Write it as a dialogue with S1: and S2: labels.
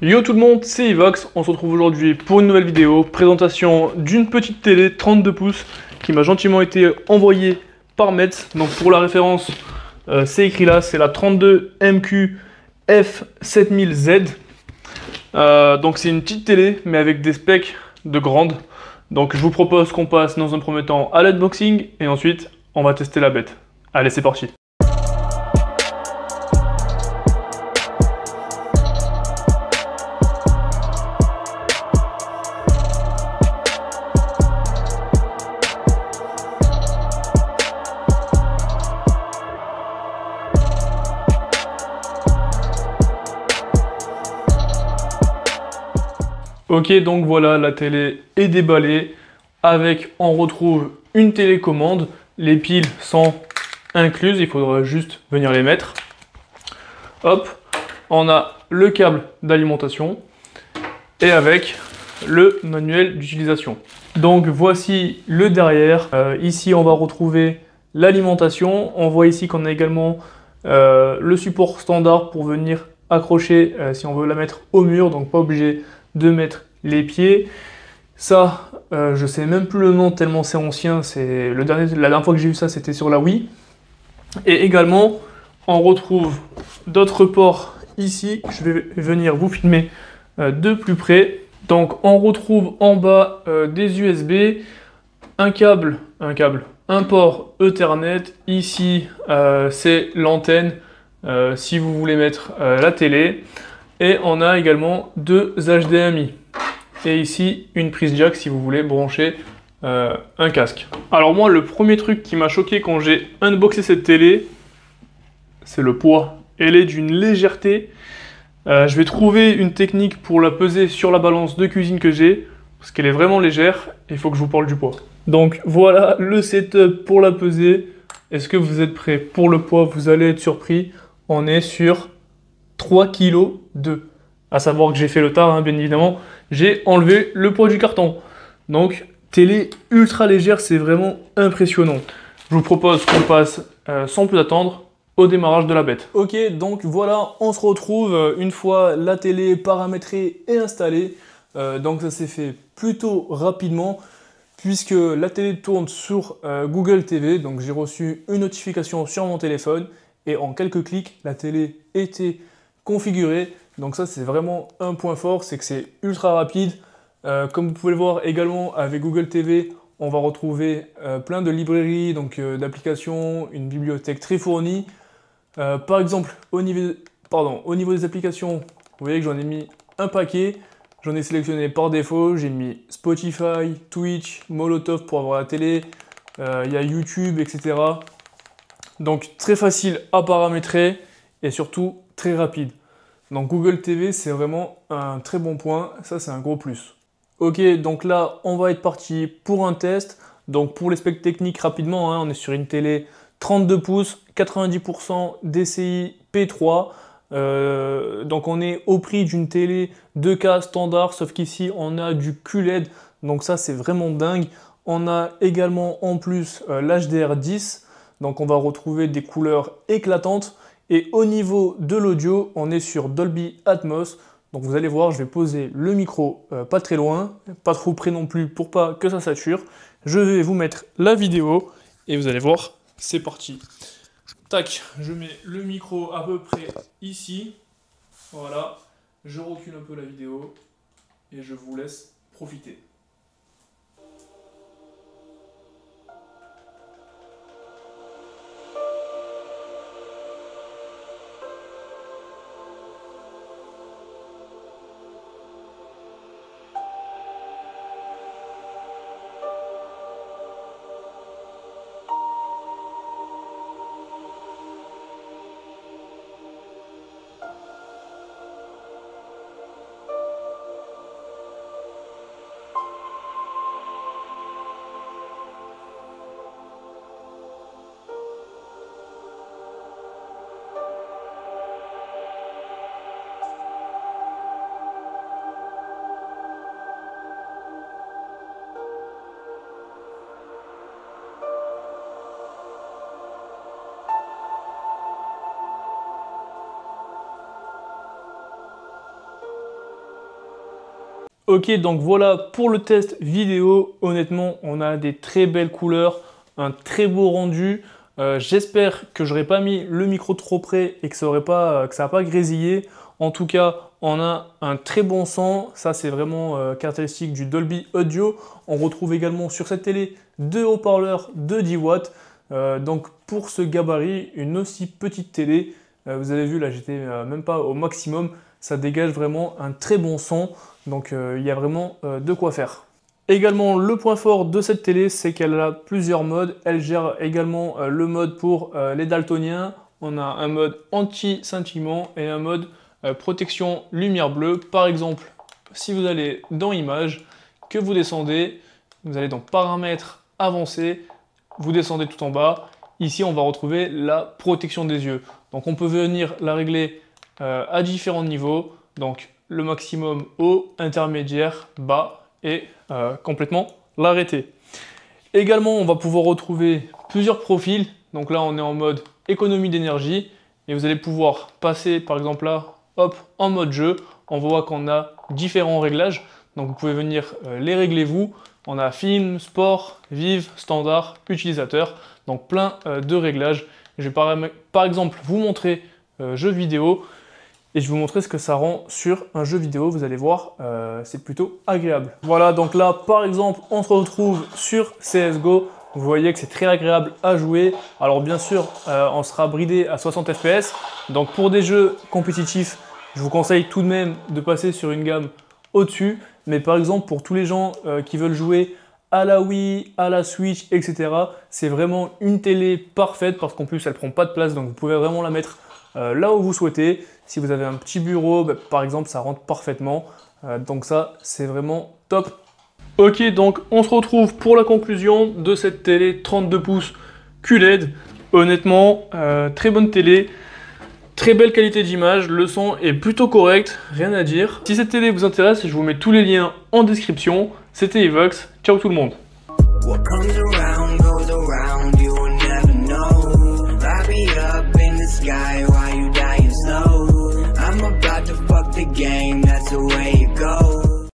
S1: Yo tout le monde, c'est Ivox, on se retrouve aujourd'hui pour une nouvelle vidéo, présentation d'une petite télé 32 pouces qui m'a gentiment été envoyée par Metz. Donc pour la référence, c'est écrit là, c'est la 32 MQ F7000Z. Donc c'est une petite télé mais avec des specs de grande. Donc je vous propose qu'on passe dans un premier temps à l'unboxing et ensuite on va tester la bête. Allez, c'est parti. Ok, donc voilà, la télé est déballée. Avec, on retrouve une télécommande. Les piles sont incluses, il faudra juste venir les mettre. Hop, on a le câble d'alimentation et avec le manuel d'utilisation. Donc voici le derrière. Ici, on va retrouver l'alimentation. On voit ici qu'on a également le support standard pour venir accrocher si on veut la mettre au mur, donc pas obligé de mettre les pieds. Ça, je sais même plus le nom tellement c'est ancien. C'est la dernière fois que j'ai vu ça, c'était sur la Wii. Et également, on retrouve d'autres ports ici. Je vais venir vous filmer de plus près. Donc, on retrouve en bas des USB, un port Ethernet. Ici, c'est l'antenne si vous voulez mettre la télé. Et on a également deux HDMI. Et ici, une prise jack si vous voulez brancher un casque. Alors moi, le premier truc qui m'a choqué quand j'ai unboxé cette télé, c'est le poids. Elle est d'une légèreté. Je vais trouver une technique pour la peser sur la balance de cuisine que j'ai, parce qu'elle est vraiment légère, et il faut que je vous parle du poids. Donc voilà le setup pour la peser. Est-ce que vous êtes prêts pour le poids? Vous allez être surpris. On est sur 3,2 kg. À savoir que j'ai fait le tard, hein, bien évidemment. J'ai enlevé le poids du carton. Donc, télé ultra légère, c'est vraiment impressionnant. Je vous propose qu'on passe, sans plus attendre, au démarrage de la bête. Ok, donc voilà, on se retrouve une fois la télé paramétrée et installée. Donc ça s'est fait plutôt rapidement, puisque la télé tourne sur Google TV. Donc j'ai reçu une notification sur mon téléphone, et en quelques clics, la télé était configurée. Donc ça, c'est vraiment un point fort, c'est que c'est ultra rapide. Comme vous pouvez le voir également avec Google TV, on va retrouver plein de librairies, donc d'applications, une bibliothèque très fournie. Par exemple, au niveau des applications, vous voyez que j'en ai mis un paquet. J'en ai sélectionné par défaut, j'ai mis Spotify, Twitch, Molotov pour avoir la télé, il y a YouTube, etc. Donc très facile à paramétrer et surtout très rapide. Donc Google TV, c'est vraiment un très bon point, ça c'est un gros plus. Ok, donc là, on va être parti pour un test. Donc pour les specs techniques, rapidement, hein, on est sur une télé 32 pouces, 90% DCI P3. Donc on est au prix d'une télé 2K standard, sauf qu'ici on a du QLED, donc ça c'est vraiment dingue. On a également en plus l'HDR10, donc on va retrouver des couleurs éclatantes. Et au niveau de l'audio, on est sur Dolby Atmos. Donc vous allez voir, je vais poser le micro pas très loin, pas trop près non plus pour pas que ça sature. Je vais vous mettre la vidéo et vous allez voir, c'est parti. Tac, je mets le micro à peu près ici. Voilà, je recule un peu la vidéo et je vous laisse profiter. Ok, donc voilà pour le test vidéo. Honnêtement, on a des très belles couleurs, un très beau rendu. J'espère que j'aurais pas mis le micro trop près et que ça n'a pas grésillé. En tout cas, on a un très bon son. Ça, c'est vraiment caractéristique du Dolby Audio. On retrouve également sur cette télé 2 haut-parleurs de 10 watts. Donc pour ce gabarit, une aussi petite télé, vous avez vu là, j'étais même pas au maximum. Ça dégage vraiment un très bon son. Donc il y a vraiment de quoi faire. Également, le point fort de cette télé, c'est qu'elle a plusieurs modes. Elle gère également le mode pour les daltoniens. On a un mode anti-scintillement et un mode protection lumière bleue. Par exemple, si vous allez dans Images, que vous descendez, vous allez dans Paramètres avancés, vous descendez tout en bas. Ici, on va retrouver la protection des yeux. Donc, on peut venir la régler à différents niveaux. Donc, le maximum haut, intermédiaire, bas et complètement l'arrêter. Également, on va pouvoir retrouver plusieurs profils. Donc là, on est en mode économie d'énergie et vous allez pouvoir passer, par exemple là, hop, en mode jeu. On voit qu'on a différents réglages. Donc vous pouvez venir les régler vous. On a film, sport, vive, standard, utilisateur. Donc plein de réglages. Je vais par exemple vous montrer jeu vidéo. Et je vais vous montrer ce que ça rend sur un jeu vidéo, vous allez voir, c'est plutôt agréable. Voilà, donc là, par exemple, on se retrouve sur CSGO. Vous voyez que c'est très agréable à jouer. Alors bien sûr, on sera bridé à 60 fps. Donc pour des jeux compétitifs, je vous conseille tout de même de passer sur une gamme au-dessus. Mais par exemple, pour tous les gens qui veulent jouer à la Wii, à la Switch, etc., c'est vraiment une télé parfaite parce qu'en plus, elle ne prend pas de place. Donc vous pouvez vraiment la mettre là où vous souhaitez. Si vous avez un petit bureau, bah, par exemple, ça rentre parfaitement. Donc ça, c'est vraiment top. Ok, donc on se retrouve pour la conclusion de cette télé 32 pouces QLED. Honnêtement, très bonne télé, très belle qualité d'image, le son est plutôt correct, rien à dire. Si cette télé vous intéresse, je vous mets tous les liens en description. C'était Evox, ciao tout le monde.